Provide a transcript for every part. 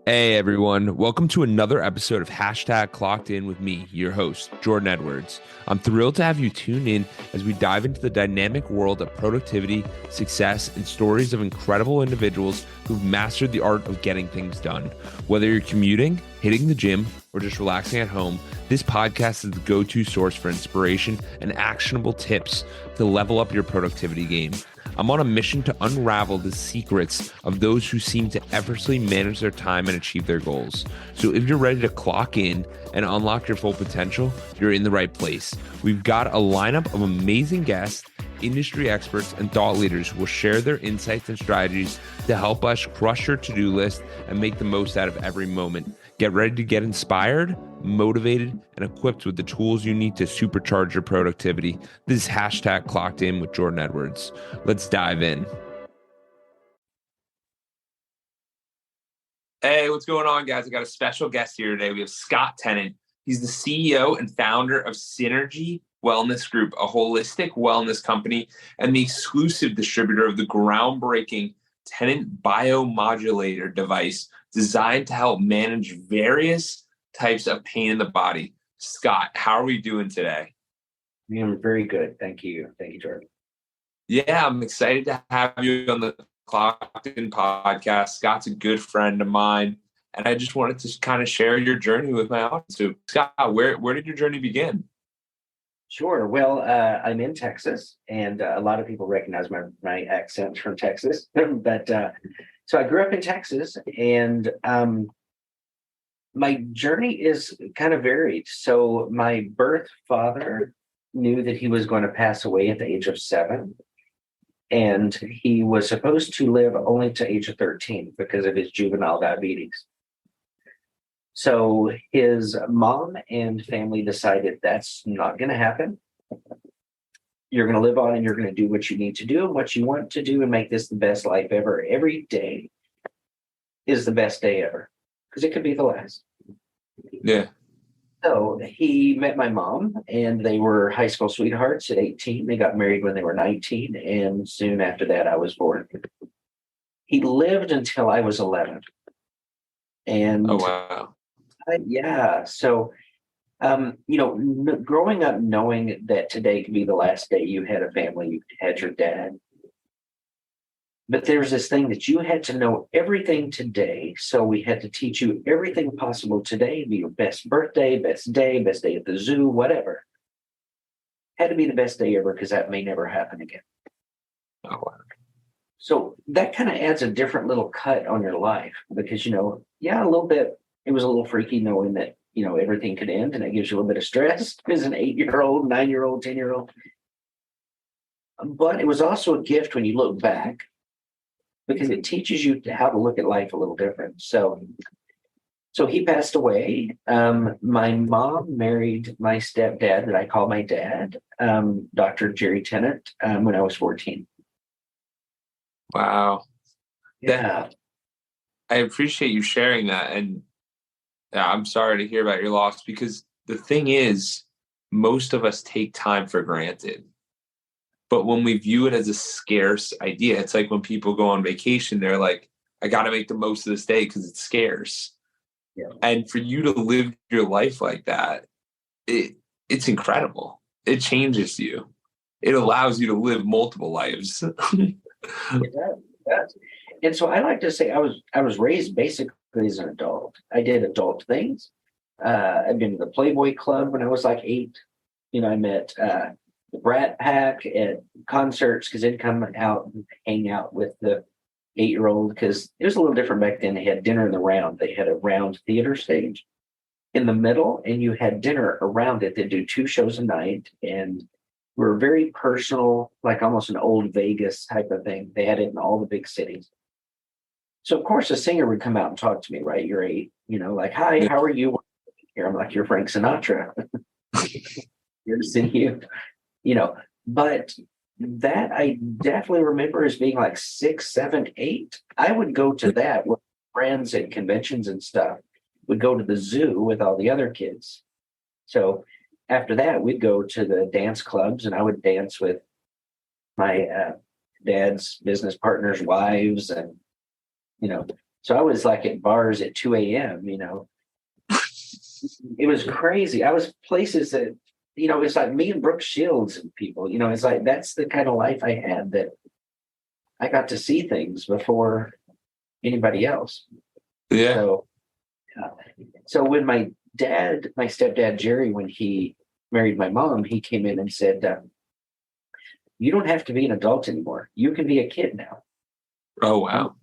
Hey everyone, welcome to another episode of Clockedin with me, your host, Jordan Edwards. I'm thrilled to have you tune in as we dive into the dynamic world of productivity, success, and stories of incredible individuals who've mastered the art of getting things done. Whether you're commuting, hitting the gym, or just relaxing at home, this podcast is the go-to source for inspiration and actionable tips to level up your productivity game. I'm on a mission to unravel the secrets of those who seem to effortlessly manage their time and achieve their goals. So if you're ready to clock in and unlock your full potential, you're in the right place. We've got a lineup of amazing guests, industry experts, and thought leaders who will share their insights and strategies to help us crush your to-do list and make the most out of every moment. Get ready to get inspired, motivated, and equipped with the tools you need to supercharge your productivity. This is Clockedin with Jordan Edwards. Let's dive in. Hey, what's going on, guys? I got a special guest here today. We have Scott Tennant. He's the CEO and founder of Synergy Wellness Group, a holistic wellness company and the exclusive distributor of the groundbreaking Tennant biomodulator device designed to help manage various types of pain in the body. Scott, how are we doing today? I'm very good. Thank you. Thank you, Jordan. Yeah, I'm excited to have you on the Clockedin podcast. Scott's a good friend of mine, and I just wanted to kind of share your journey with my audience. So, Scott, where did your journey begin? Sure. Well, I'm in Texas, and a lot of people recognize my accent from Texas. But so I grew up in Texas, and my journey is kind of varied. So my birth father knew that he was going to pass away at the age of 7. And he was supposed to live only to age of 13 because of his juvenile diabetes. So his mom and family decided that's not going to happen. You're going to live on and you're going to do what you need to do and what you want to do and make this the best life ever. Every day is the best day ever because it could be the last. Yeah. So he met my mom and they were high school sweethearts at 18. They got married when they were 19. And soon after that, I was born. He lived until I was 11. And oh, wow. So, growing up knowing that today could be the last day you had a family, you had your dad. But there's this thing that you had to know everything today. So we had to teach you everything possible today. Be your best birthday, best day at the zoo, whatever. Had to be the best day ever because that may never happen again. Oh, wow. So that kind of adds a different little cut on your life because, a little bit, it was a little freaky knowing that, everything could end and it gives you a little bit of stress as an 8-year-old, 9-year-old, 10-year-old. But it was also a gift when you look back because it teaches you how to look at life a little different. So he passed away. My mom married my stepdad that I call my dad, Dr. Jerry Tennant, when I was 14. Wow. Yeah. I appreciate you sharing that. And I'm sorry to hear about your loss because the thing is, most of us take time for granted. But when we view it as a scarce idea, it's like when people go on vacation, they're like, I got to make the most of this day because it's scarce. Yeah. And for you to live your life like that, it's incredible. It changes you. It allows you to live multiple lives. It does. And so I like to say I was raised basically as an adult. I did adult things. I've been to the Playboy Club when I was like 8. I met the Brat Pack at concerts because they'd come out and hang out with the 8-year-old because it was a little different back then. They had dinner in the round. They had a round theater stage in the middle, and you had dinner around it. They'd do 2 shows a night, and were very personal, like almost an old Vegas type of thing. They had it in all the big cities. So, of course, a singer would come out and talk to me, right? You're 8, like, hi, how are you? Here, I'm like, you're Frank Sinatra. Here to see you, but that I definitely remember as being like 6, 7, 8. I would go to that with friends at conventions and stuff, would go to the zoo with all the other kids. So after that, we'd go to the dance clubs and I would dance with my dad's business partners' wives and So I was like at bars at 2 a.m., It was crazy. I was places that, it's like me and Brooke Shields and people, it's like that's the kind of life I had, that I got to see things before anybody else. Yeah. So when my stepdad, Jerry, when he married my mom, he came in and said, you don't have to be an adult anymore. You can be a kid now. Oh, wow.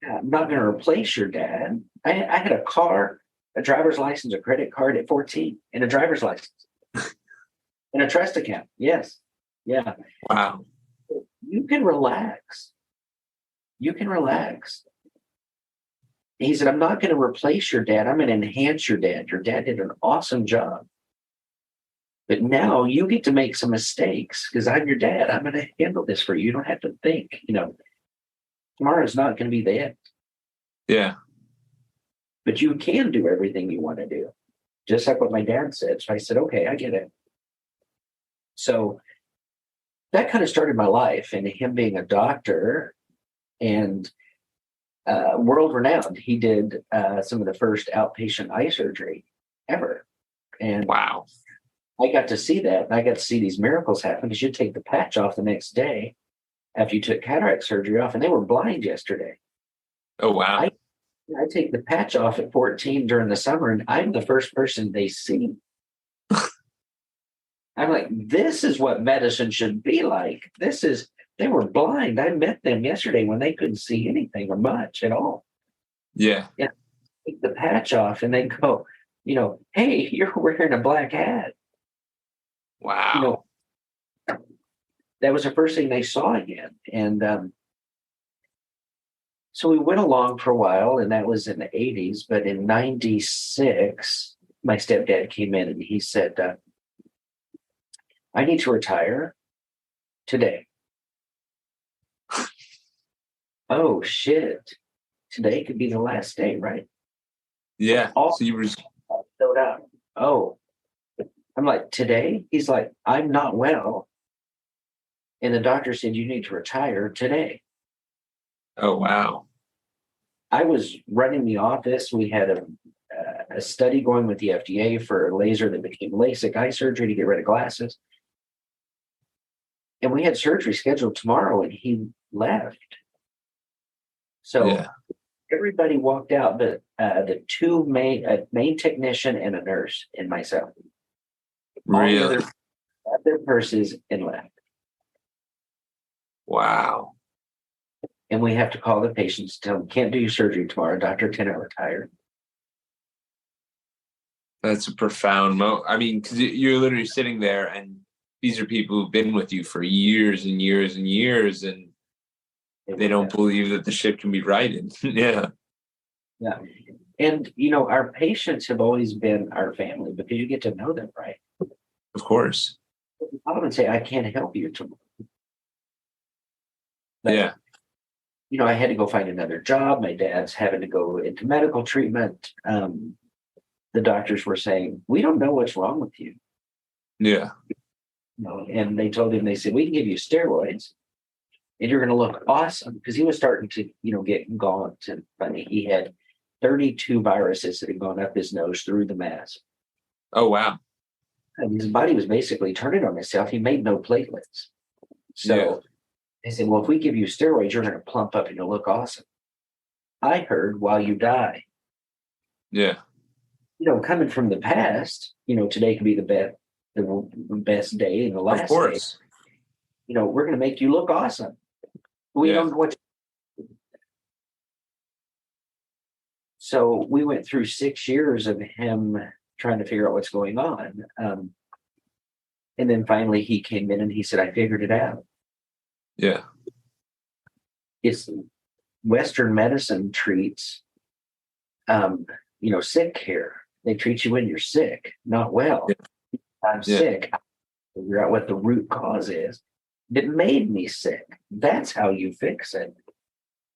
I'm not going to replace your dad. I had a car, a driver's license, a credit card at 14, and a driver's license, and a trust account. Yes. Yeah. Wow. You can relax. You can relax. He said, I'm not going to replace your dad. I'm going to enhance your dad. Your dad did an awesome job. But now you get to make some mistakes because I'm your dad. I'm going to handle this for you. You don't have to think, tomorrow's not going to be the end. Yeah. But you can do everything you want to do, just like what my dad said. So I said, okay, I get it. So that kind of started my life, and him being a doctor and world renowned. He did some of the first outpatient eye surgery ever. And wow. I got to see that. And I got to see these miracles happen because you take the patch off the next day after you took cataract surgery off, and they were blind yesterday. Oh, wow. I take the patch off at 14 during the summer, and I'm the first person they see. I'm like, this is what medicine should be like. They were blind. I met them yesterday when they couldn't see anything or much at all. Yeah. Yeah. Take the patch off, and they go, hey, you're wearing a black hat. Wow. That was the first thing they saw again. And so we went along for a while, and that was in the 80s. But in 96, my stepdad came in and he said, I need to retire today. Oh, shit. Today could be the last day, right? Yeah. All so you were showed up. Oh, I'm like, today? He's like, I'm not well. And the doctor said, you need to retire today. Oh, wow. I was running the office. We had a study going with the FDA for a laser that became LASIK eye surgery to get rid of glasses. And we had surgery scheduled tomorrow, and he left. So everybody walked out, but the two main technician and a nurse and myself. Really? All the other got their purses and left. Wow. And we have to call the patients, tell them, can't do your surgery tomorrow. Dr. Tennant retired. That's a profound moment. I mean, because you're literally sitting there, and these are people who've been with you for years and years and years, and they don't believe that the ship can be righted. Yeah. Yeah. And, our patients have always been our family because you get to know them, right? Of course. I would say, I can't help you tomorrow. But, yeah. I had to go find another job. My dad's having to go into medical treatment. The doctors were saying, we don't know what's wrong with you. Yeah. And they told him, they said, we can give you steroids and you're going to look awesome. Because he was starting to, get gaunt and funny. He had 32 viruses that had gone up his nose through the mask. Oh, wow. And his body was basically turning on itself. He made no platelets. So they said, well, if we give you steroids, you're going to plump up and you'll look awesome. I heard, while you die. Yeah. Coming from the past, today could be the best day and the last of course. Day. We're going to make you look awesome. We don't know what. So we went through 6 years of him trying to figure out what's going on. And then finally he came in and he said, I figured it out. Yeah. It's Western medicine treats, sick care. They treat you when you're sick, not well. Yeah. I'm sick. Figure out what the root cause is. It made me sick. That's how you fix it.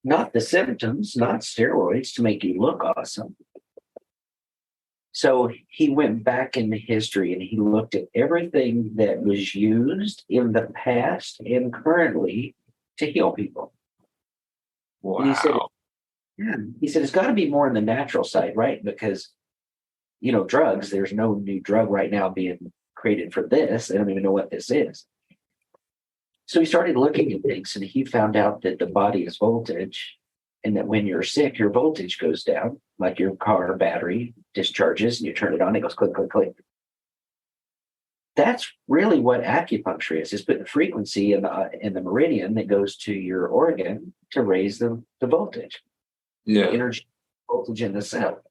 Not the symptoms, not steroids to make you look awesome. So he went back into history and he looked at everything that was used in the past and currently to heal people. Wow. And he said, Yeah. He said, it's got to be more on the natural side, right? Because, drugs, there's no new drug right now being created for this. They don't even know what this is. So he started looking at things and he found out that the body is voltage and that when you're sick, your voltage goes down, like your car battery discharges and you turn it on, it goes click, click, click. That's really what acupuncture is putting the frequency in the meridian that goes to your organ to raise the voltage, Yeah. energy voltage in the cell.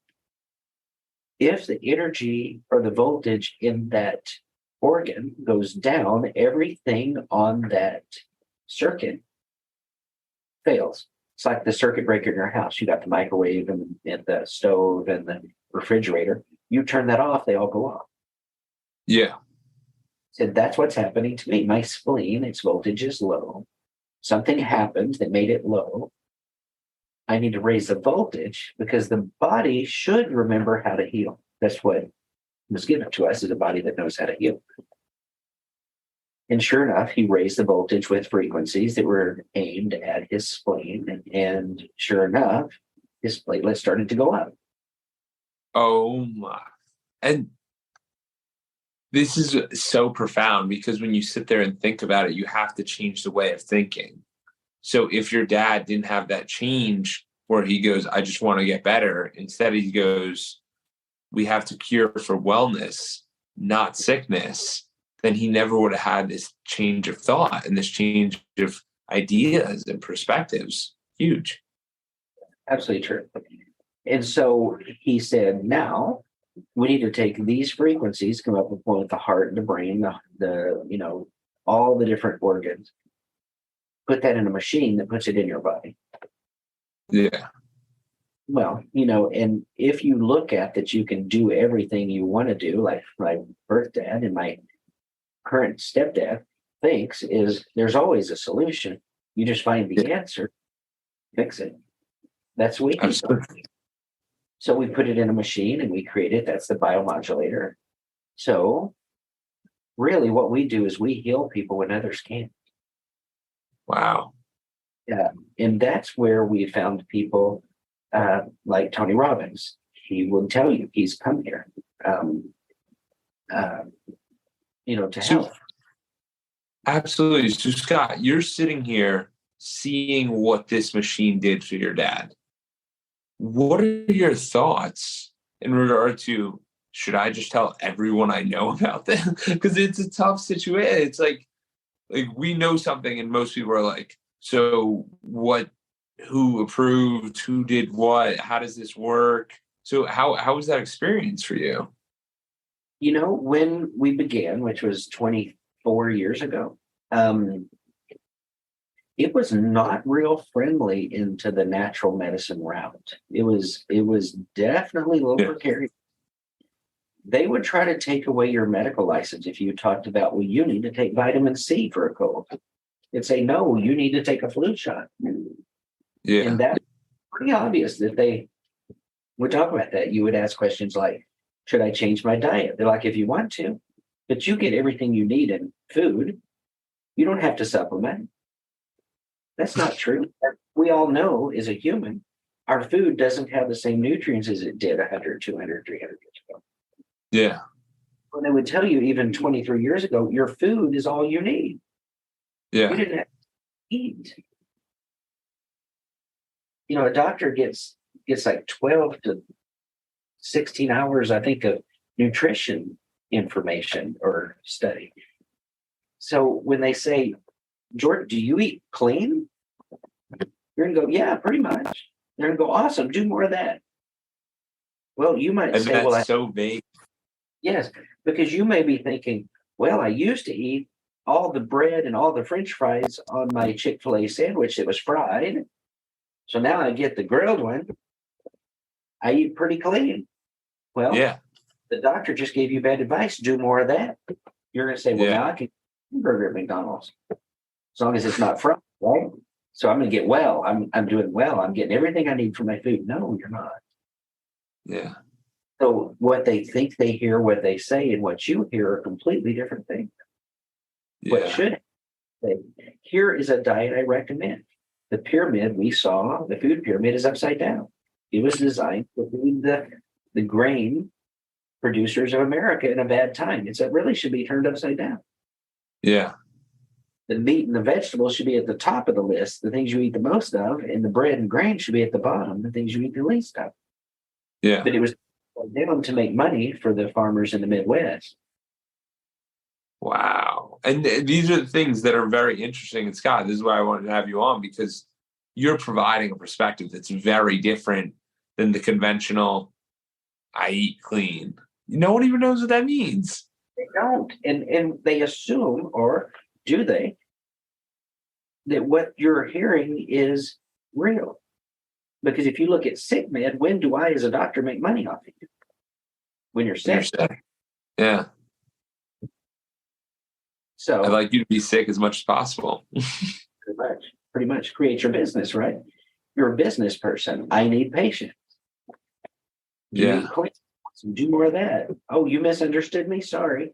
If the energy or the voltage in that organ goes down, everything on that circuit fails. It's like the circuit breaker in your house. You got the microwave and the stove and the refrigerator. You turn that off, they all go off. Yeah. Said that's what's happening to me. My spleen, its voltage is low. Something happened that made it low. I need to raise the voltage because the body should remember how to heal. That's what was given to us, is a body that knows how to heal. And sure enough, he raised the voltage with frequencies that were aimed at his spleen. And sure enough, his platelets started to go up. Oh my. And this is so profound because when you sit there and think about it, you have to change the way of thinking. So if your dad didn't have that change where he goes, I just want to get better, instead he goes, we have to cure for wellness, not sickness, then he never would have had this change of thought and this change of ideas and perspectives. Huge. Absolutely true. And so he said, now we need to take these frequencies, come up with one with the heart and the brain, the all the different organs, put that in a machine that puts it in your body. Yeah. Well, and if you look at that, you can do everything you want to do, like my birth dad and my current stepdad thinks, is there's always a solution. You just find the answer, fix it. That's what he thought. So we put it in a machine and we create it. That's the biomodulator. So really what we do is we heal people when others can't. Wow. Yeah. And that's where we found people like Tony Robbins. He will tell you he's come here, to help. Absolutely. So Scott, you're sitting here seeing what this machine did for your dad. What are your thoughts in regard to, should I just tell everyone I know about this? Because it's a tough situation. It's like we know something and most people are like, so what, who approved, who did what, how does this work? So how was that experience for you? When we began, which was 24 years ago, it was not real friendly into the natural medicine route. It was definitely a little precarious. They would try to take away your medical license if you talked about, well, you need to take vitamin C for a cold. They'd say, no, you need to take a flu shot. Yeah. And that's pretty obvious that they would talk about that. You would ask questions like, should I change my diet? They're like, if you want to, but you get everything you need in food. You don't have to supplement. That's not true. We all know as a human, our food doesn't have the same nutrients as it did 100, 200, 300 years ago. Yeah. When they would tell you even 23 years ago, your food is all you need. Yeah. You didn't have to eat. A doctor gets like 12 to 16 hours, I think, of nutrition information or study. So when they say, Jordan, do you eat clean? You're going to go, yeah, pretty much. They're going to go, awesome, do more of that. Well, you might say, that's well, so vague. Yes, because you may be thinking, well, I used to eat all the bread and all the French fries on my Chick-fil-A sandwich that was fried. So now I get the grilled one. I eat pretty clean. Well, yeah, the doctor just gave you bad advice. Do more of that. You're going to say, well, now I can eat a burger at McDonald's as long as it's not fried, right? So I'm going to get well. I'm doing well. I'm getting everything I need for my food. No, you're not. Yeah. So what they think they hear, what they say, and what you hear are completely different things. Yeah. What should say, here is a diet I recommend. the pyramid we saw, the food pyramid, is upside down. It was designed to feed the grain producers of America in a bad time. It really should be turned upside down. Yeah. The meat and the vegetables should be at the top of the list, the things you eat the most of, and the bread and grain should be at the bottom, the things you eat the least of. Yeah. But it was down to make money for the farmers in the Midwest. Wow. And these are the things that are very interesting. And Scott, this is why I wanted to have you on, because you're providing a perspective that's very different than the conventional, I eat clean. No one even knows what that means. They don't. And they assume, or do they, that what you're hearing is real. Because if you look at sick med, when do I as a doctor make money off of you? When you're sick. Yeah. So I'd like you to be sick as much as possible. pretty much create your business, right? You're a business person. I need patience. Yeah. Do more of that. Oh, you misunderstood me? Sorry.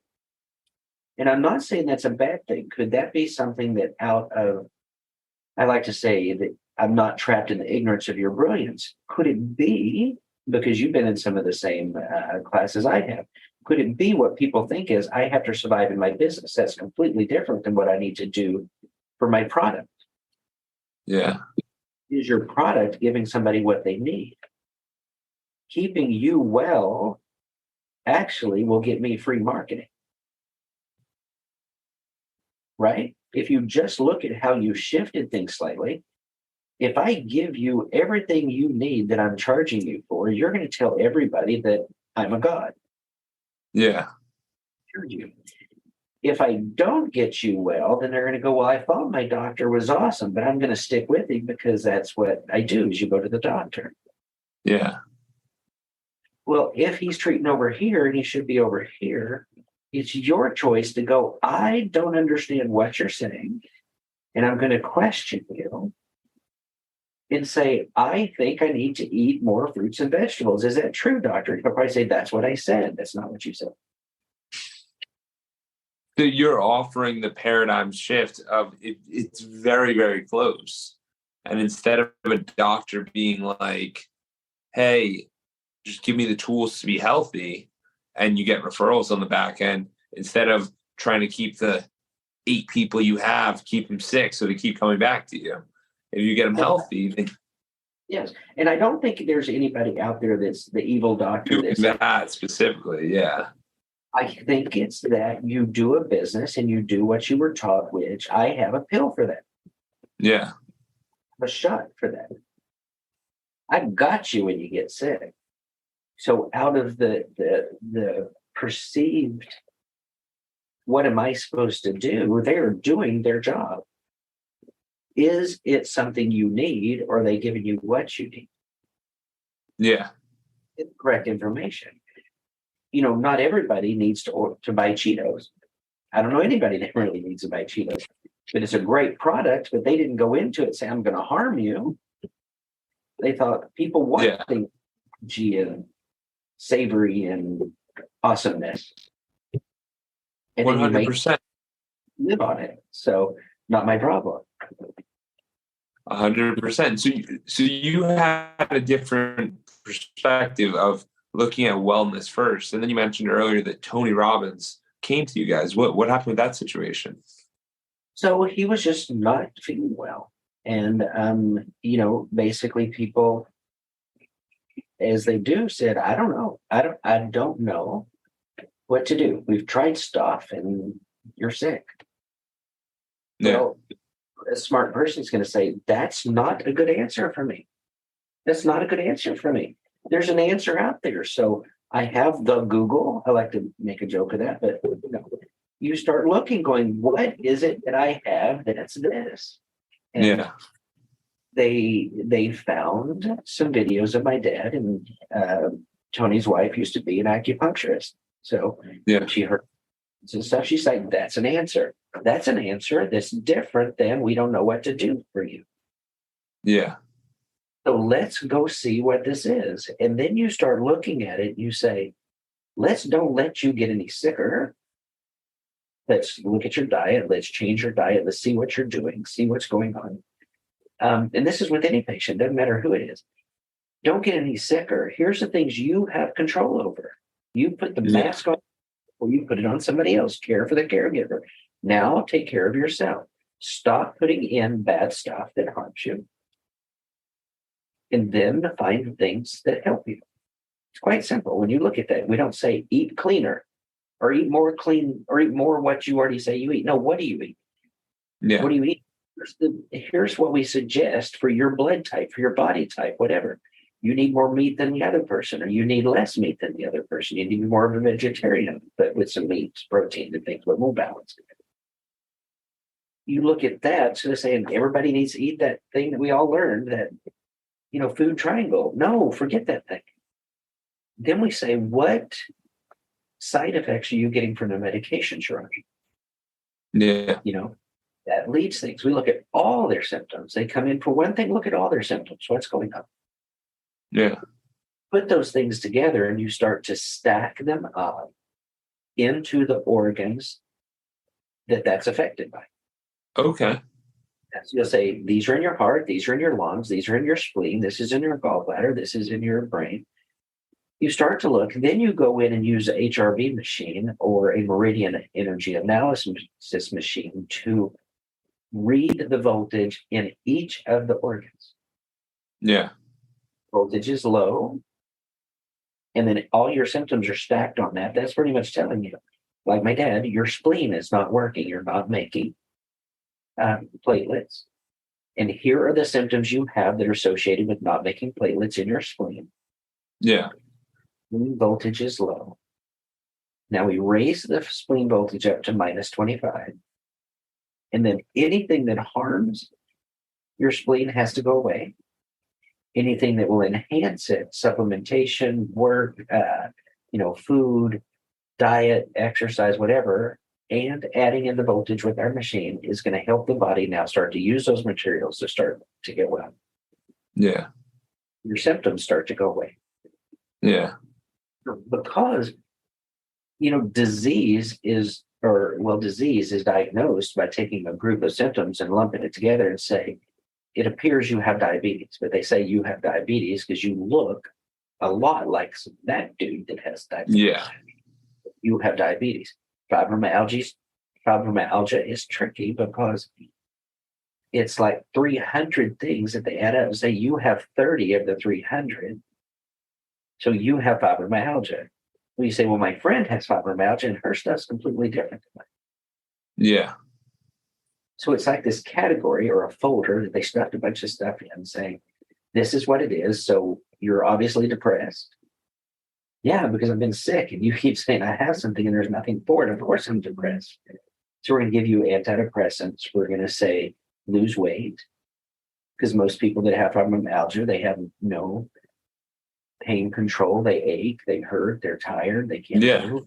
And I'm not saying that's a bad thing. Could that be something that I like to say that I'm not trapped in the ignorance of your brilliance. Could it be, because you've been in some of the same classes I have, could it be what people think is I have to survive in my business? That's completely different than what I need to do for my product. Yeah. Is your product giving somebody what they need? Keeping you well actually will get me free marketing. Right? If you just look at how you shifted things slightly, if I give you everything you need that I'm charging you for, you're going to tell everybody that I'm a god. Yeah. If I don't get you well, then they're going to go, well, I thought my doctor was awesome, but I'm going to stick with him because that's what I do is you go to the doctor. Yeah. Well, if he's treating over here and he should be over here, it's your choice to go, I don't understand what you're saying, and I'm going to question you and say, I think I need to eat more fruits and vegetables. Is that true, doctor? He'll probably say, that's what I said. That's not what you said. So you're offering the paradigm shift of it's very, very close. And instead of a doctor being like, hey, just give me the tools to be healthy, and you get referrals on the back end, instead of trying to keep the 8 people you have, keep them sick so they keep coming back to you. If you get them healthy, then yes. And I don't think there's anybody out there that's the evil doctor. That specifically, yeah. I think it's that you do a business and you do what you were taught, which I have a pill for that. Yeah. A shot for that. I got you when you get sick. So out of the perceived, what am I supposed to do? They're doing their job. Is it something you need, or are they giving you what you need? Yeah. It's correct information. Not everybody needs to buy Cheetos. I don't know anybody that really needs to buy Cheetos, but it's a great product, but they didn't go into it saying, I'm going to harm you. They thought people want things and savory and awesomeness. And 100%. then you live on it. So not my problem. 100%. So you had a different perspective of looking at wellness first. And then you mentioned earlier that Tony Robbins came to you guys. What happened with that situation? So he was just not feeling well. And, basically people, as they do, said, I don't know. I don't know what to do. We've tried stuff and you're sick. Yeah. Well, a smart person is going to say, that's not a good answer for me. That's not a good answer for me. There's an answer out there. So I have the Google. I like to make a joke of that, but you start looking, going, what is it that I have that's this? And they found some videos of my dad, and Tony's wife used to be an acupuncturist. So she heard some stuff. She's like, that's an answer. That's an answer that's different than we don't know what to do for you. Yeah. So let's go see what this is. And then you start looking at it and you say, don't let you get any sicker. Let's look at your diet. Let's change your diet. Let's see what you're doing, see what's going on. And this is with any patient, doesn't matter who it is. Don't get any sicker. Here's the things you have control over. You put the mask on, or you put it on somebody else. Care for the caregiver. Now take care of yourself. Stop putting in bad stuff that harms you. And then find things that help you. It's quite simple. When you look at that, we don't say eat cleaner or eat more clean or eat more what you already say you eat. No, what do you eat? Yeah. What do you eat? Here's what we suggest for your blood type, for your body type, whatever. You need more meat than the other person, or you need less meat than the other person. You need more of a vegetarian, but with some meat, protein, and things, but more balanced. You look at that, so they're saying everybody needs to eat that thing that we all learned, that, food triangle. No, forget that thing. Then we say, what side effects are you getting from the medications you're on? Yeah. That leads things. We look at all their symptoms. They come in for one thing, look at all their symptoms. What's going on? Yeah. Put those things together and you start to stack them up into the organs that's affected by. Okay. So you'll say, these are in your heart, these are in your lungs, these are in your spleen, this is in your gallbladder, this is in your brain. You start to look, then you go in and use a HRV machine or a meridian energy analysis machine to read the voltage in each of the organs. Yeah. Voltage is low, and then all your symptoms are stacked on that. That's pretty much telling you, like my dad, your spleen is not working. You're not making platelets. And here are the symptoms you have that are associated with not making platelets in your spleen. Yeah. Voltage is low. Now we raise the spleen voltage up to minus 25. And then anything that harms your spleen has to go away. Anything that will enhance it, supplementation, work, food, diet, exercise, whatever, and adding in the voltage with our machine is going to help the body now start to use those materials to start to get well. Yeah. Your symptoms start to go away. Yeah. Because, disease is diagnosed by taking a group of symptoms and lumping it together and say, it appears you have diabetes, but they say you have diabetes because you look a lot like that dude that has diabetes. Yeah. You have diabetes. Fibromyalgia is tricky because it's like 300 things that they add up and say you have 30 of the 300. So you have fibromyalgia. Well, you say, well, my friend has fibromyalgia and her stuff's completely different. Yeah. So it's like this category or a folder that they stuffed a bunch of stuff in saying, this is what it is. So you're obviously depressed. Yeah, because I've been sick and you keep saying I have something and there's nothing for it. Of course I'm depressed. So we're going to give you antidepressants. We're going to say lose weight, because most people that have fibromyalgia, they have no pain control. They ache, they hurt, they're tired, they can't move.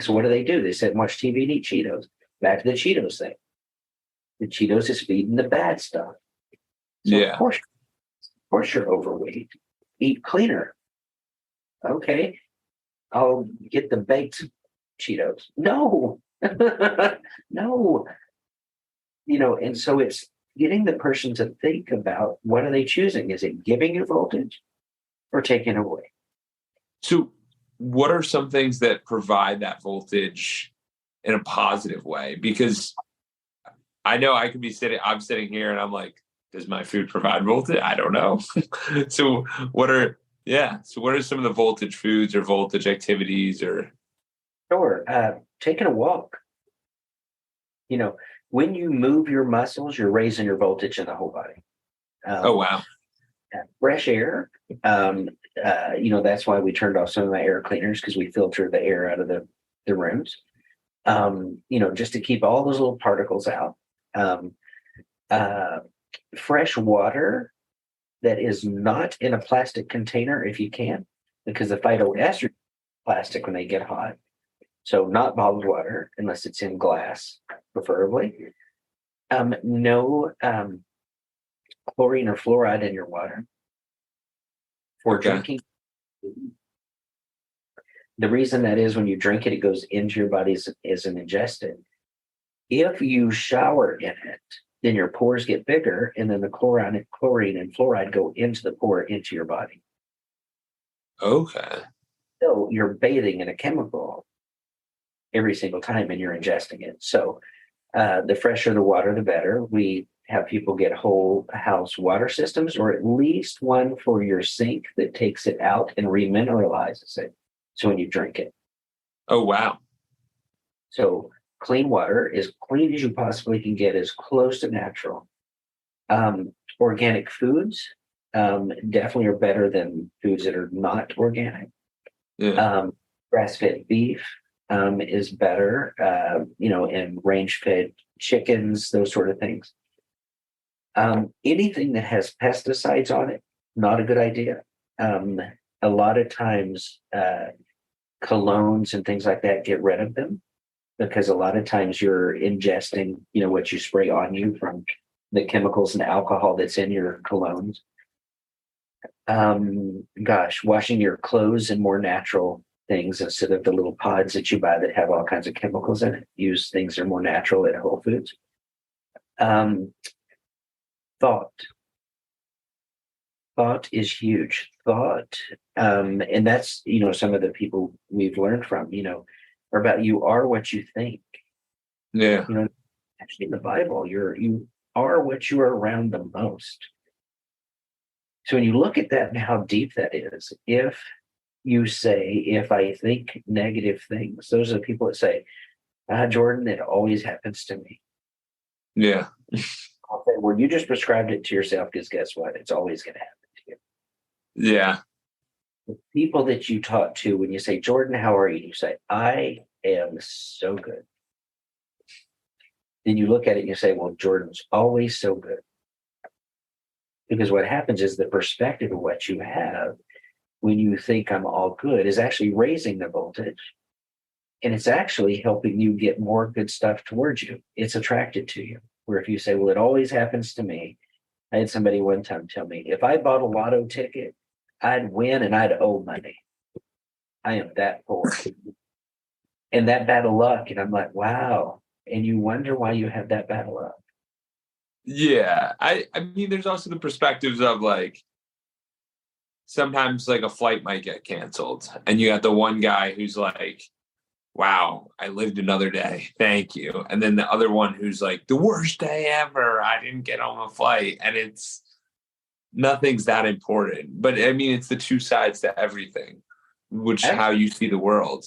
So what do? They sit and watch TV and eat Cheetos. Back to the Cheetos thing. The Cheetos is feeding the bad stuff. So of course you're overweight. Eat cleaner. Okay, I'll get the baked Cheetos. No, no. And so it's getting the person to think about, what are they choosing? Is it giving you voltage or taking away? So what are some things that provide that voltage in a positive way? Because I know I'm sitting here and I'm like, does my food provide voltage? I don't know. So what are some of the voltage foods or voltage activities or? Sure. Taking a walk. When you move your muscles, you're raising your voltage in the whole body. Oh, wow. Fresh air. That's why we turned off some of the air cleaners, because we filter the air out of the rooms. Just to keep all those little particles out. Fresh water that is not in a plastic container if you can, because the phytoestrogen plastic when they get hot. So not bottled water unless it's in glass, preferably. No chlorine or fluoride in your water. For drinking. The reason that is, when you drink it, it goes into your body as an ingested. If you shower in it, then your pores get bigger, and then the chlorine and fluoride go into the pore into your body. Okay. So you're bathing in a chemical every single time and you're ingesting it. So the fresher the water, the better. We have people get whole house water systems, or at least one for your sink that takes it out and remineralizes it. So when you drink it. Oh, wow. So clean water, as clean as you possibly can get, as close to natural. Organic foods definitely are better than foods that are not organic. Yeah. Grass-fed beef is better, and range-fed chickens, those sort of things. Anything that has pesticides on it, not a good idea. A lot of times, colognes and things like that, get rid of them, because a lot of times you're ingesting, what you spray on you from the chemicals and alcohol that's in your colognes. Washing your clothes in more natural things instead of the little pods that you buy that have all kinds of chemicals in it. Use things that are more natural at Whole Foods. Thought is huge. And that's, some of the people we've learned from, are about, you are what you think. Yeah. Actually in the Bible, you are what you are around the most. So when you look at that and how deep that is, if you say, if I think negative things, those are the people that say, Jordan, it always happens to me. Yeah. I'll say, well, you just prescribed it to yourself, because guess what? It's always going to happen to you. Yeah. The people that you talk to, when you say, Jordan, how are you? You say, I am so good. Then you look at it and you say, well, Jordan's always so good. Because what happens is the perspective of what you have when you think I'm all good is actually raising the voltage. And it's actually helping you get more good stuff towards you. It's attracted to you. Where if you say, well, it always happens to me. I had somebody one time tell me, if I bought a lotto ticket, I'd win and I'd owe money. I am that poor. And that bad of luck. And I'm like, wow. And you wonder why you have that bad of luck. Yeah. I mean, there's also the perspectives of like, sometimes like a flight might get canceled and you got the one guy who's like, wow, I lived another day. Thank you. And then the other one who's like, the worst day ever. I didn't get on a flight. And it's nothing's that important. But I mean, it's the two sides to everything, which is how you see the world.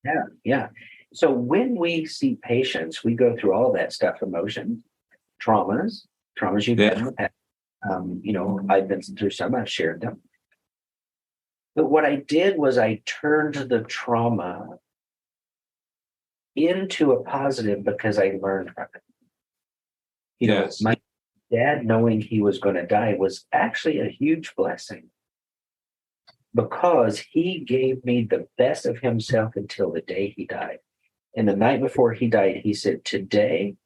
Yeah. Yeah. So when we see patients, we go through all that stuff, emotions, traumas you've had in the past. I've been through some, I've shared them. But what I did was I turned the trauma into a positive because I learned from it. Yes. My dad knowing he was going to die was actually a huge blessing, because he gave me the best of himself until the day he died. And the night before he died, he said, today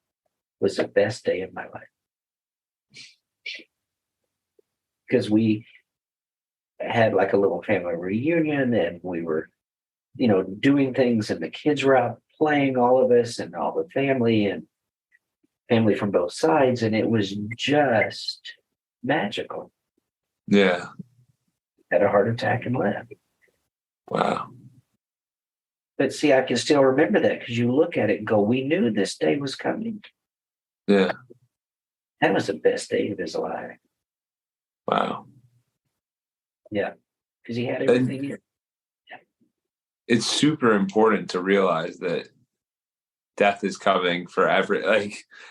was the best day of my life. Because we had like a little family reunion and we were, doing things, and the kids were out playing, all of us and all the family and family from both sides. And it was just magical. Yeah. Had a heart attack and left. Wow. But see, I can still remember that, because you look at it and go, we knew this day was coming. Yeah. That was the best day of his life. Wow. Yeah. Because he had everything here. It's super important to realize that death is coming for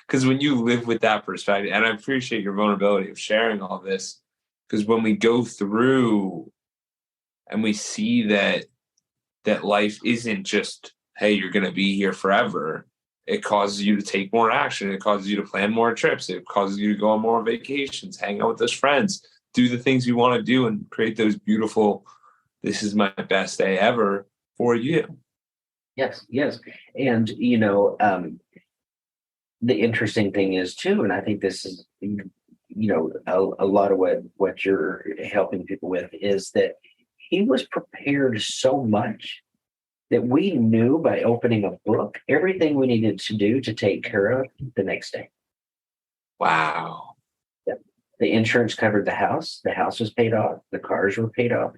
because when you live with that perspective, and I appreciate your vulnerability of sharing all this, because when we go through and we see that life isn't just, hey, you're going to be here forever. It causes you to take more action. It causes you to plan more trips. It causes you to go on more vacations, hang out with those friends, do the things you want to do, and create those beautiful, this is my best day ever for you. Yes. And, the interesting thing is too, and I think this is, a lot of what you're helping people with, is that he was prepared so much that we knew by opening a book everything we needed to do to take care of the next day. Wow. Yep. The insurance covered the house. The house was paid off. The cars were paid off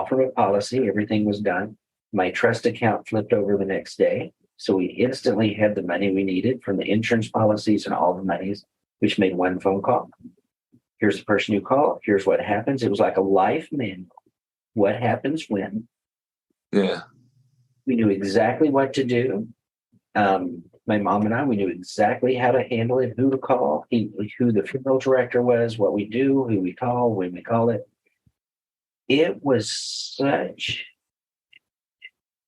from a policy. Everything was done. My trust account flipped over the next day. So we instantly had the money we needed from the insurance policies and all the monies, which made one phone call. Here's the person you call. Here's what happens. It was like a life manual. What happens when? Yeah. We knew exactly what to do. My mom and I, we knew exactly how to handle it, who to call, who the funeral director was, what we do, who we call, when we call it. It was such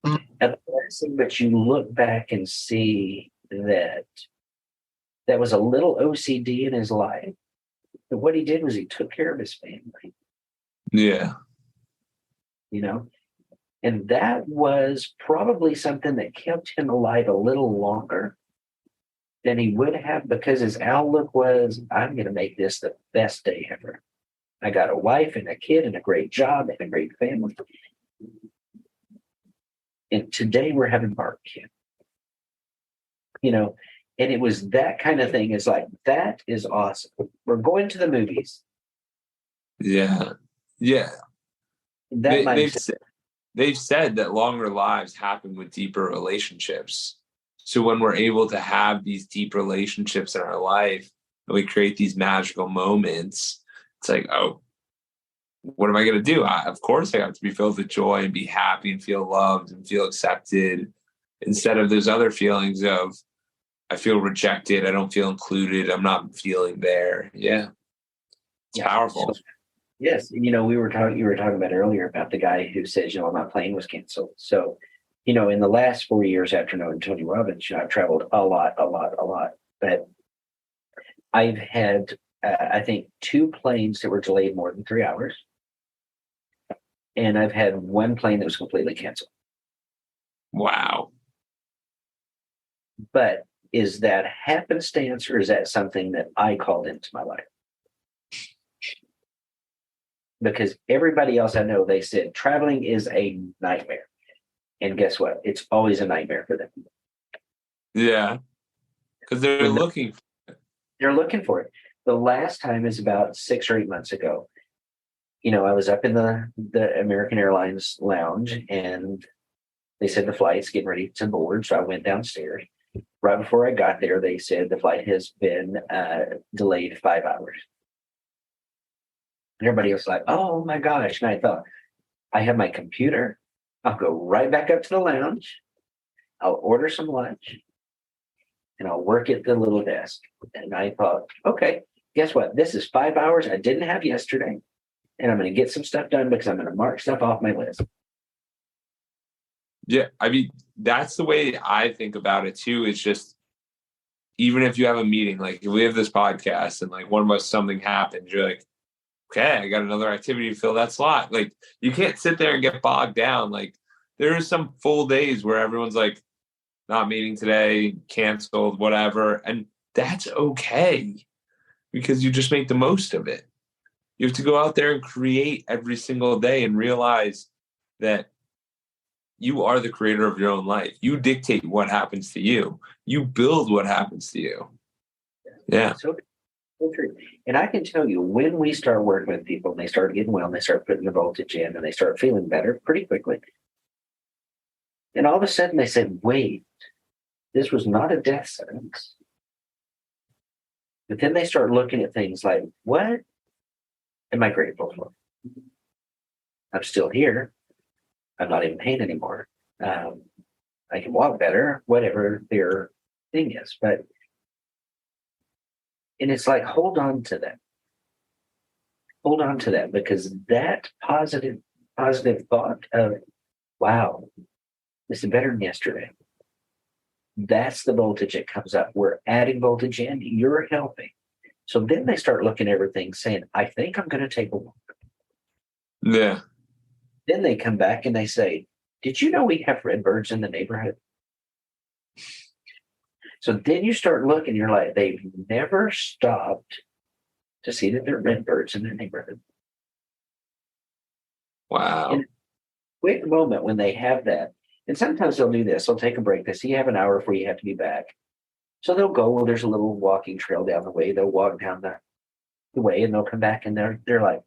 a blessing, but you look back and see that was a little OCD in his life. But what he did was he took care of his family. Yeah. And that was probably something that kept him alive a little longer than he would have, because his outlook was, I'm going to make this the best day ever. I got a wife and a kid and a great job and a great family. And today we're having barbecue. And it was that kind of thing. It's like, that is awesome. We're going to the movies. Yeah. Yeah. They've said that longer lives happen with deeper relationships. So when we're able to have these deep relationships in our life and we create these magical moments, it's like, oh, what am I going to do? Of course, I have to be filled with joy and be happy and feel loved and feel accepted, instead of those other feelings of, I feel rejected, I don't feel included, I'm not feeling there. Yeah. It's powerful. So, yes. You were talking about earlier about the guy who says, my plane was canceled. So, in the last 4 years after knowing Tony Robbins, I've traveled a lot. But I've had, I think, 2 planes that were delayed more than 3 hours. And I've had 1 plane that was completely canceled. Wow. But is that happenstance, or is that something that I called into my life? Because everybody else I know, they said traveling is a nightmare. And guess what? It's always a nightmare for them. Yeah. Because they're looking for it. The last time is about 6 or 8 months ago. I was up in the American Airlines lounge, and they said the flight's getting ready to board. So I went downstairs. Right before I got there, they said the flight has been delayed 5 hours. And everybody was like, oh my gosh. And I thought, I have my computer. I'll go right back up to the lounge. I'll order some lunch, and I'll work at the little desk. And I thought, okay, guess what? This is 5 hours I didn't have yesterday. And I'm going to get some stuff done because I'm going to mark stuff off my list. Yeah. I mean, that's the way I think about it too. It's just, even if you have a meeting, like if we have this podcast and like one of us, something happens, you're like, okay, I got another activity to fill that slot. Like, you can't sit there and get bogged down. Like, there are some full days where everyone's like, not meeting today, canceled, whatever. And that's okay, because you just make the most of it. You have to go out there and create every single day and realize that you are the creator of your own life. You dictate what happens to you. You build what happens to you. Yeah. So true. And I can tell you, when we start working with people and they start getting well and they start putting the voltage in and they start feeling better pretty quickly. And all of a sudden they said, wait, this was not a death sentence. But then they start looking at things like, what am I grateful for? I'm still here. I'm not in pain anymore. I can walk better, whatever their thing is. And it's like, hold on to that. Hold on to that, because that positive thought of, wow, this is better than yesterday. That's the voltage that comes up. We're adding voltage in, you're helping. So then they start looking at everything saying, I think I'm going to take a walk. Yeah. Then they come back and they say, did you know we have redbirds in the neighborhood? So then you start looking, you're like, they've never stopped to see that there are redbirds in their neighborhood. Wow. In a quick moment when they have that, and sometimes they'll do this, they'll take a break. They see you have an hour before you have to be back. So they'll go, well, there's a little walking trail down the way. They'll walk down the way and they'll come back and they're like,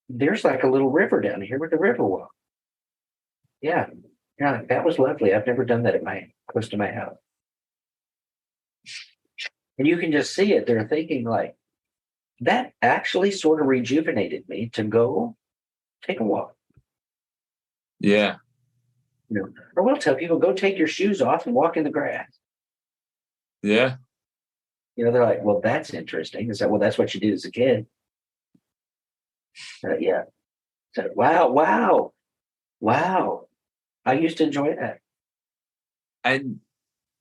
there's like a little river down here with the river walk. Yeah. Yeah, that was lovely. I've never done that close to my house. And you can just see it. They're thinking like, that actually sort of rejuvenated me to go take a walk. Yeah. Or we'll tell people, go take your shoes off and walk in the grass. Yeah. They're like, well, that's interesting. Is that, well, that's what you did as a kid. Yeah. So, wow. I used to enjoy that. And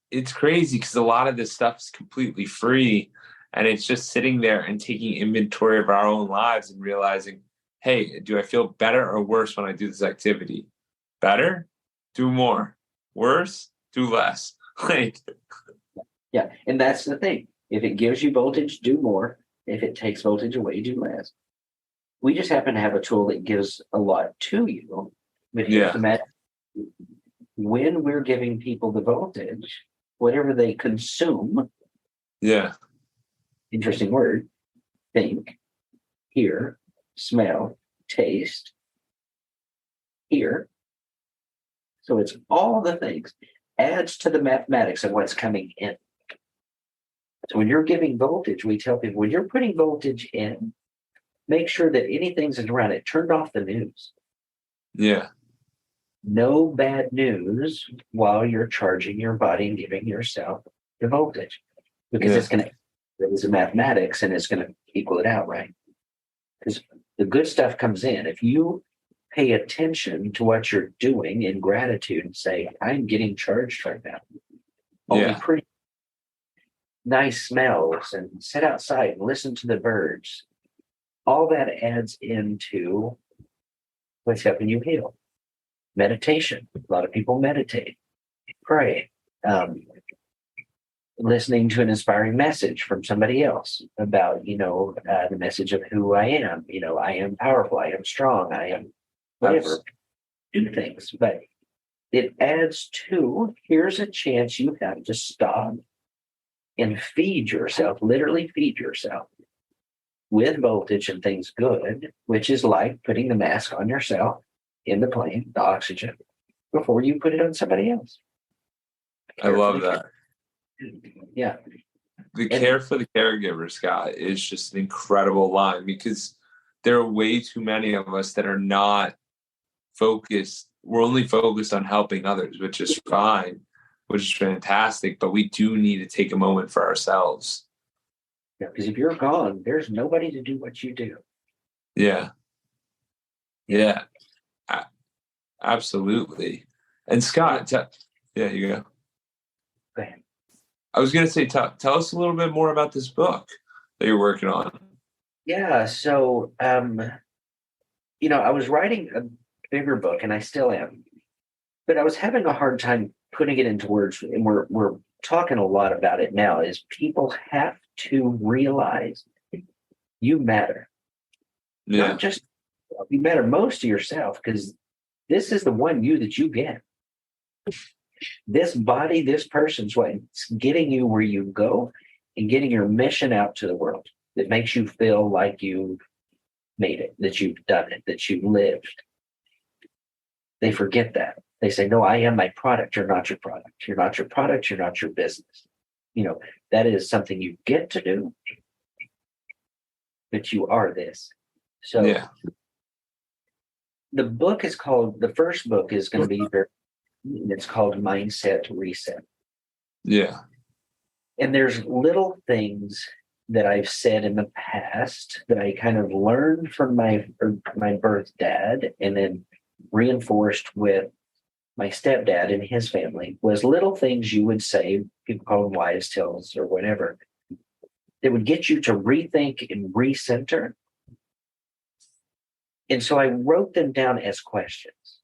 it's crazy because a lot of this stuff is completely free, and it's just sitting there and taking inventory of our own lives and realizing, hey, do I feel better or worse when I do this activity? Better? Do more. Worse? Do less. Yeah. And that's the thing. If it gives you voltage, do more. If it takes voltage away, do less. We just happen to have a tool that gives a lot to you. But here's the matter. When we're giving people the voltage, whatever they consume, interesting word, think, hear, smell, taste, hear. So it's all the things, adds to the mathematics of what's coming in. So when you're giving voltage, we tell people, when you're putting voltage in, make sure that anything's around it. Turned off the news. Yeah. No bad news while you're charging your body and giving yourself the voltage, because it's going to, it's a mathematics and it's going to equal it out, right? Because the good stuff comes in. If you pay attention to what you're doing in gratitude and say, I'm getting charged right now. Only pretty nice smells, and sit outside and listen to the birds. All that adds into what's helping you heal. Meditation. A lot of people meditate, pray, listening to an inspiring message from somebody else about, the message of who I am. I am powerful. I am strong. I am whatever. Do things, but it adds to, here's a chance you have to stop and feed yourself, literally feed yourself with voltage and things good, which is like putting the mask on yourself in the plane, the oxygen, before you put it on somebody else. I love that. Yeah. The care for the caregiver, Scott, is just an incredible line, because there are way too many of us that are not focused. We're only focused on helping others, which is fine, which is fantastic, but we do need to take a moment for ourselves. Yeah, because if you're gone, there's nobody to do what you do. Yeah. Yeah. Absolutely. And Scott, you go. Go ahead. I was going to say, tell us a little bit more about this book that you're working on. Yeah. So, I was writing a bigger book, and I still am, but I was having a hard time putting it into words. And we're talking a lot about it now, is people have to realize you matter. Yeah. Not just, you matter most to yourself, because this is the one you that you get. This body, this person's what's getting you where you go and getting your mission out to the world that makes you feel like you've made it, that you've done it, that you've lived. They forget that. They say, no, I am my product. You're not your product. You're not your product. You're not your business. That is something you get to do, but you are this. So the first book is going to be it's called Mindset Reset. Yeah. And there's little things that I've said in the past that I kind of learned from my birth dad, and then reinforced with my stepdad and his family, was little things you would say, people call them wise tales or whatever, that would get you to rethink and recenter. And so I wrote them down as questions.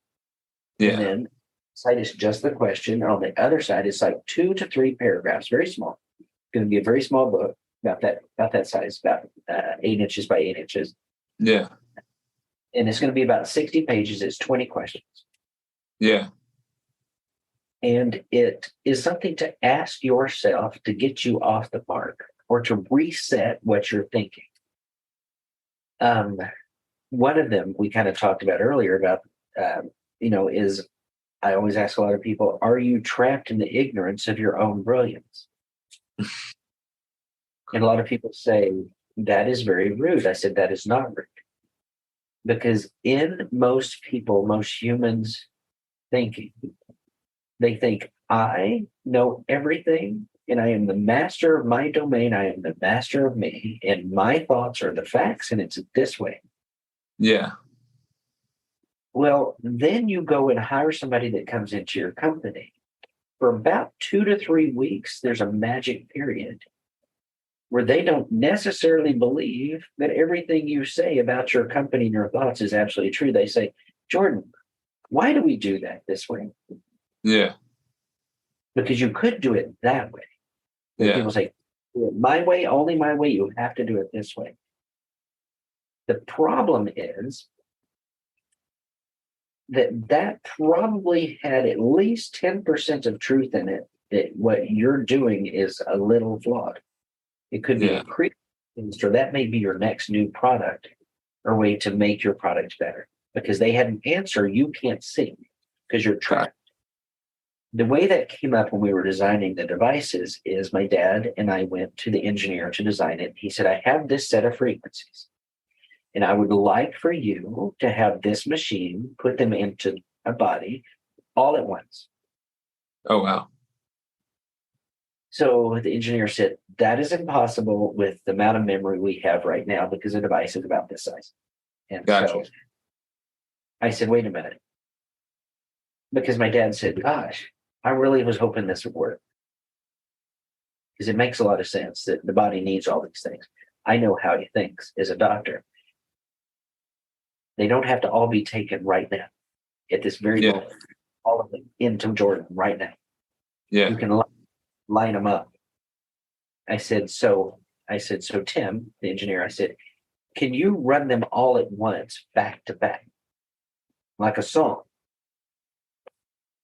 Yeah. And then side is just the question. On the other side, it's like 2 to 3 paragraphs, very small. It's going to be a very small book, about that size, about 8 inches by 8 inches. Yeah. And it's going to be about 60 pages. It's 20 questions. Yeah. And it is something to ask yourself to get you off the mark or to reset what you're thinking. One of them we kind of talked about earlier about, is I always ask a lot of people, are you trapped in the ignorance of your own brilliance? And a lot of people say, that is very rude. I said, that is not rude. Because in most people, most humans thinking, they think, I know everything and I am the master of my domain. I am the master of me and my thoughts are the facts and it's this way. Yeah. Well, then you go and hire somebody that comes into your company. For about 2 to 3 weeks, there's a magic period where they don't necessarily believe that everything you say about your company and your thoughts is absolutely true. They say, Jordan, why do we do that this way? Yeah. Because you could do it that way. And people say, do it my way, only my way. You have to do it this way. The problem is that probably had at least 10% of truth in it, that what you're doing is a little flawed. It could be a precursor, or that may be your next new product or way to make your product better because they had an answer you can't see because you're trapped. The way that came up when we were designing the devices is my dad and I went to the engineer to design it. He said, I have this set of frequencies and I would like for you to have this machine put them into a body all at once. Oh, wow. So the engineer said, that is impossible with the amount of memory we have right now because the device is about this size. And so I said, wait a minute. Because my dad said, gosh, I really was hoping this would work. Because it makes a lot of sense that the body needs all these things. I know how he thinks as a doctor. They don't have to all be taken right now. At this very moment, all of them into Jordan right now. Yeah. You can line them up. I said, so Tim, the engineer, I said, can you run them all at once, back to back, like a song?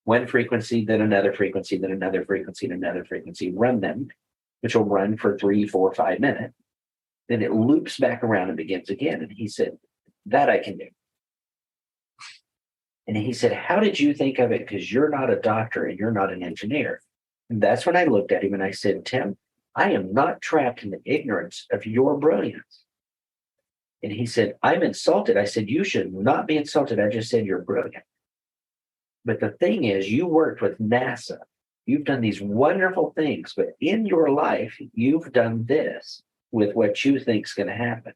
One frequency, then another frequency, then another frequency, then another frequency. Run them, which will run for 3, 4, 5 minutes. Then it loops back around and begins again. And he said, that I can do. And he said, how did you think of it? Because you're not a doctor and you're not an engineer. And that's when I looked at him and I said, Tim, I am not trapped in the ignorance of your brilliance. And he said, I'm insulted. I said, you should not be insulted. I just said you're brilliant. But the thing is, you worked with NASA. You've done these wonderful things, but in your life, you've done this with what you think is going to happen.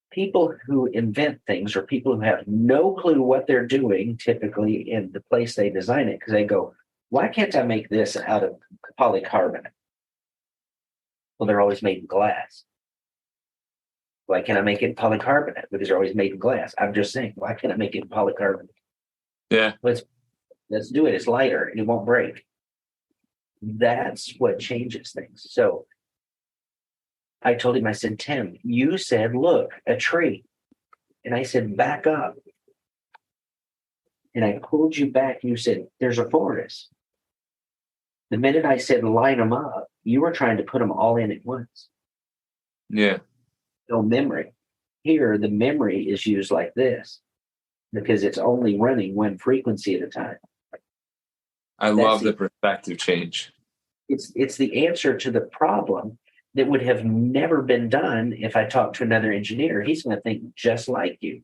People who invent things or people who have no clue what they're doing, typically in the place they design it, because they go, why can't I make this out of polycarbonate? Well, they're always made in glass. Why can't I make it in polycarbonate? Because they're always made in glass. I'm just saying, why can't I make it in polycarbonate? Yeah. Let's do it. It's lighter and it won't break. That's what changes things. So I told him, I said, Tim, you said, look, a tree. And I said, back up. And I pulled you back. You said, there's a forest. The minute I said, line them up, you were trying to put them all in at once. Yeah. No memory. Here, the memory is used like this because it's only running one frequency at a time. I love the perspective change. It's the answer to the problem that would have never been done if I talked to another engineer. He's going to think just like you.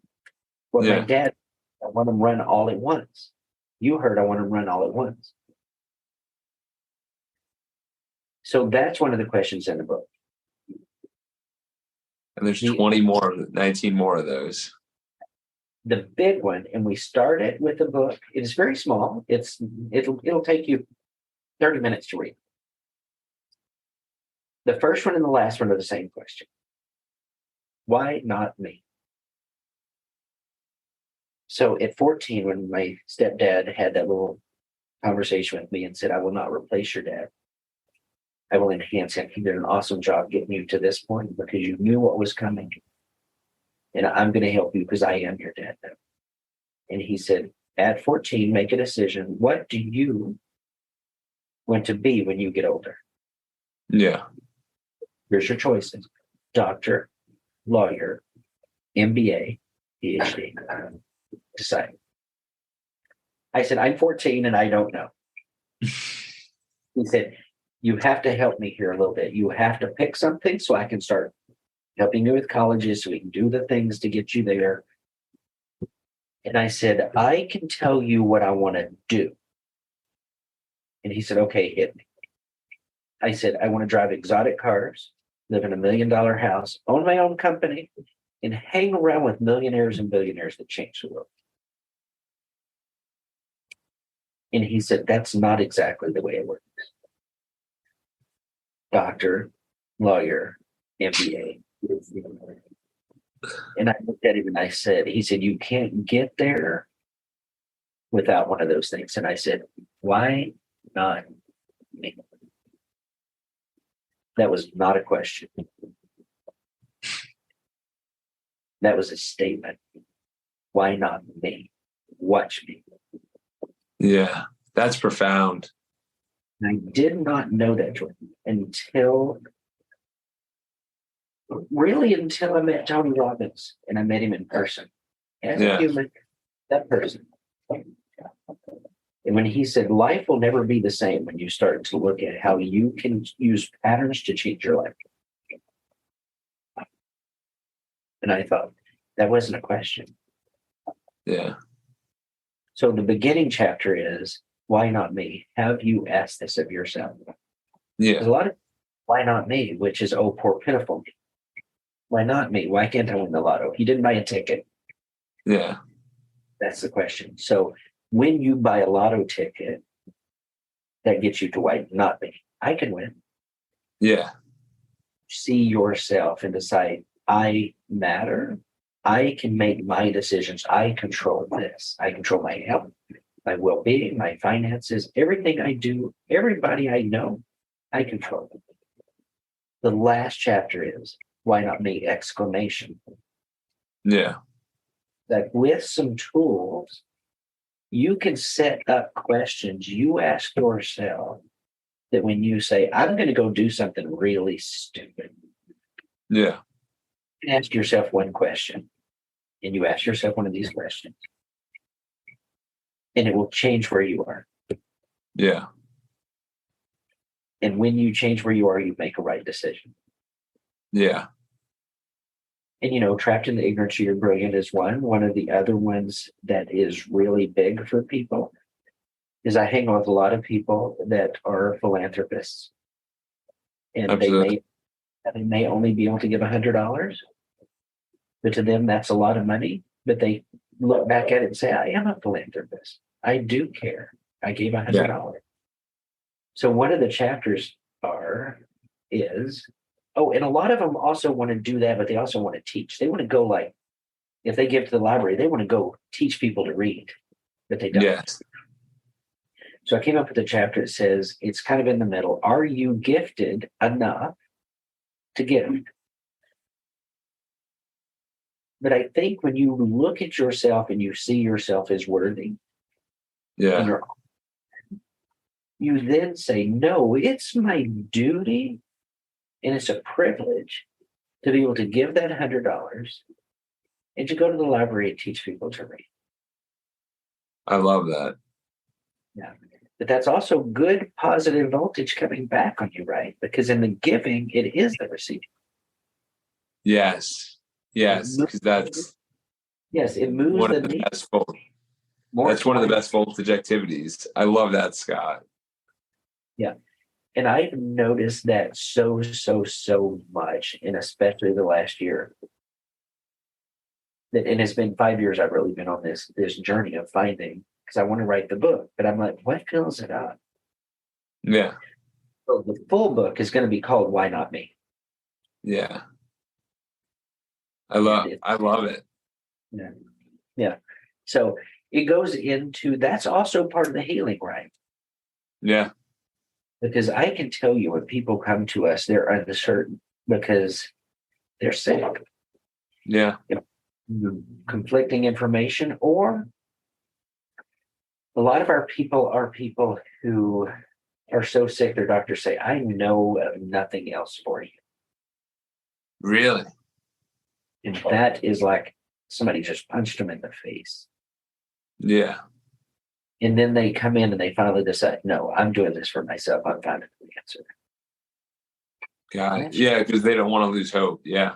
Well, my dad, I want them run all at once. You heard I want them run all at once. So that's one of the questions in the book. And there's 19 more of those. The big one, and we started with the book. It is very small. It'll take you 30 minutes to read. The first one and the last one are the same question. Why not me? So at 14, when my stepdad had that little conversation with me and said, I will not replace your dad. I will enhance him. He did an awesome job getting you to this point because you knew what was coming. And I'm going to help you because I am your dad now. And he said, at 14, make a decision. What do you want to be when you get older? Yeah. Here's your choices: doctor, lawyer, MBA, PhD. Decide. I said, I'm 14 and I don't know. He said, you have to help me here a little bit. You have to pick something so I can start helping you with colleges so we can do the things to get you there. And I said, I can tell you what I want to do. And he said, okay, hit me. I said, I want to drive exotic cars, live in $1 million house, own my own company, and hang around with millionaires and billionaires that change the world. And he said, that's not exactly the way it works. Doctor, lawyer, MBA. And I looked at him and I said, he said, you can't get there without one of those things. And I said, why not me? That was not a question. That was a statement. Why not me? Watch me. Yeah. That's profound. And I did not know that, Jordan, until I met Tony Robbins and I met him in person. As a human, that person. And when he said, life will never be the same when you start to look at how you can use patterns to change your life. And I thought, that wasn't a question. Yeah. So the beginning chapter is, why not me? Have you asked this of yourself? Yeah. There's a lot of, why not me? Which is, oh, poor pitiful me. Why not me? Why can't I win the lotto? He didn't buy a ticket. Yeah. That's the question. So when you buy a lotto ticket, that gets you to why not me? I can win. Yeah. See yourself and decide, I matter. I can make my decisions. I control this. I control my health, my well-being, my finances, everything I do, everybody I know, I control it. The last chapter is, why not me? Exclamation. Yeah. That with some tools, you can set up questions you ask yourself that when you say, I'm going to go do something really stupid. Yeah. You can ask yourself one question. And you ask yourself one of these questions. And it will change where you are. Yeah. And when you change where you are, you make a right decision. Yeah. And, trapped in the ignorance of your brilliant is one. One of the other ones that is really big for people is I hang out with a lot of people that are philanthropists. And Absolutely. they may only be able to give $100. But to them, that's a lot of money. But they look back at it and say, I am a philanthropist. I do care. I gave $100. Yeah. So one of the chapters is, and a lot of them also want to do that, but they also want to teach. They want to go if they give to the library, they want to go teach people to read, but they don't. Yes. So I came up with a chapter that says, it's kind of in the middle. Are you gifted enough to give? But I think when you look at yourself and you see yourself as worthy, Yeah. and you then say, no, it's my duty and it's a privilege to be able to give that $100 and to go to the library and teach people to read. I love that. Yeah. But that's also good positive voltage coming back on you, right? Because in the giving, it is the receiving. Yes. Yes. Because that's it moves one the of the needle. best That's one of the best voltage activities. I love that, Scott. Yeah. And I've noticed that so much, and especially the last year. And it's been 5 years I've really been on this journey of finding, because I want to write the book, but I'm like, what fills it up? Yeah. So the full book is going to be called Why Not Me? Yeah. I love it. Yeah. Yeah. So it goes into, that's also part of the healing, right? Yeah. Because I can tell you when people come to us, they're uncertain because they're sick. Yeah. Conflicting information, or A lot of our people are people who are so sick, their doctors say, I know of nothing else for you. Really? And that is like somebody just punched them in the face. Yeah. And then they come in and they finally decide, no, I'm doing this for myself. I'm finding the answer. Got it. Yeah, because they don't want to lose hope. Yeah.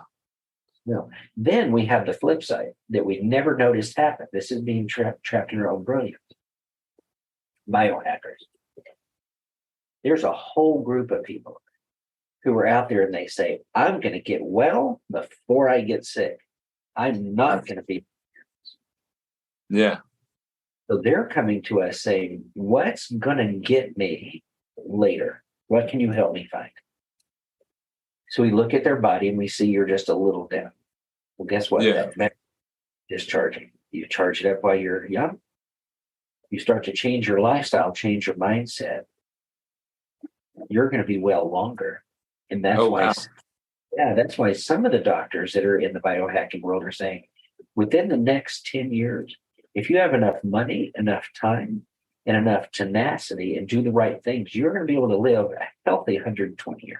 No. Then we have the flip side that we never noticed happen. This is being trapped in our own brilliance. Biohackers. There's a whole group of people who are out there and they say, I'm going to get well before I get sick. I'm not going to be. Yeah. So they're coming to us saying, what's going to get me later? What can you help me find? So we look at their body and we see you're just a little down. Well, guess what? Yeah. That discharging. You charge it up while you're young. You start to change your lifestyle, change your mindset. You're going to be well longer. And that's why, that's why some of the doctors that are in the biohacking world are saying within the next 10 years, if you have enough money, enough time, and enough tenacity and do the right things, you're going to be able to live a healthy 120 years.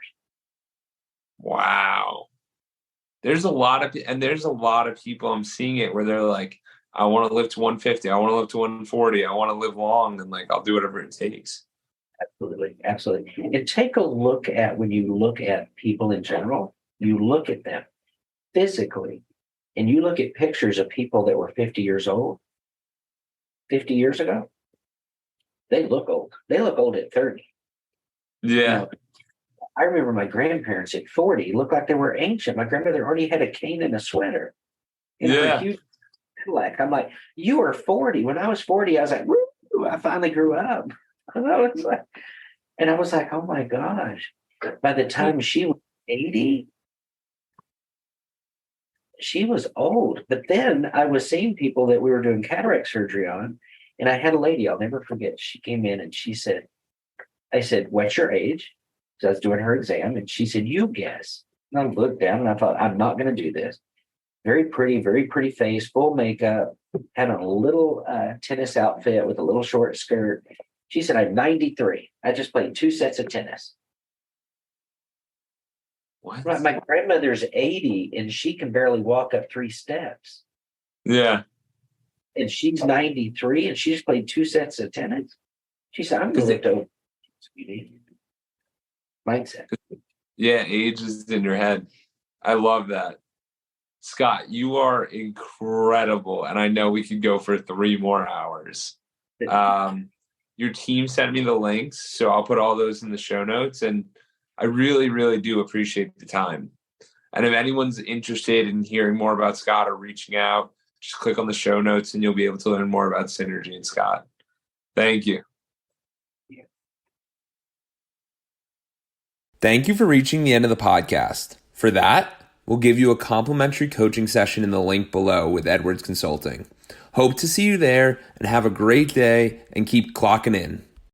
Wow. There's a lot of people I'm seeing it where they're like, I want to live to 150. I want to live to 140. I want to live long, and like, I'll do whatever it takes. Absolutely. Absolutely. And take a look at, when you look at people in general, you look at them physically and you look at pictures of people that were 50 years old, 50 years ago, they look old. They look old at 30. Yeah. You know, I remember my grandparents at 40 looked like they were ancient. My grandmother already had a cane and a sweater. And a huge Cadillac. I'm like, you were 40. When I was 40, I was like, woo, I finally grew up. And I was like, oh my gosh. By the time she was 80, she was old. But then I was seeing people that we were doing cataract surgery on. And I had a lady, I'll never forget. She came in and she said, I said, what's your age? So I was doing her exam and she said, you guess. And I looked down and I thought, I'm not going to do this. Very pretty face, full makeup, had on a little tennis outfit with a little short skirt. She said, I'm 93. I just played 2 sets of tennis. What? Right, my grandmother's 80 and she can barely walk up 3 steps. Yeah. And she's 93 and she just played 2 sets of tennis. She said, I'm going to live mindset. Yeah, age is in your head. I love that. Scott, you are incredible. And I know we could go for 3 more hours. Your team sent me the links, so I'll put all those in the show notes. And I really, really do appreciate the time. And if anyone's interested in hearing more about Scott or reaching out, just click on the show notes and you'll be able to learn more about Synergy and Scott. Thank you. Thank you for reaching the end of the podcast. For that, we'll give you a complimentary coaching session in the link below with Edwards Consulting. Hope to see you there and have a great day and keep clocking in.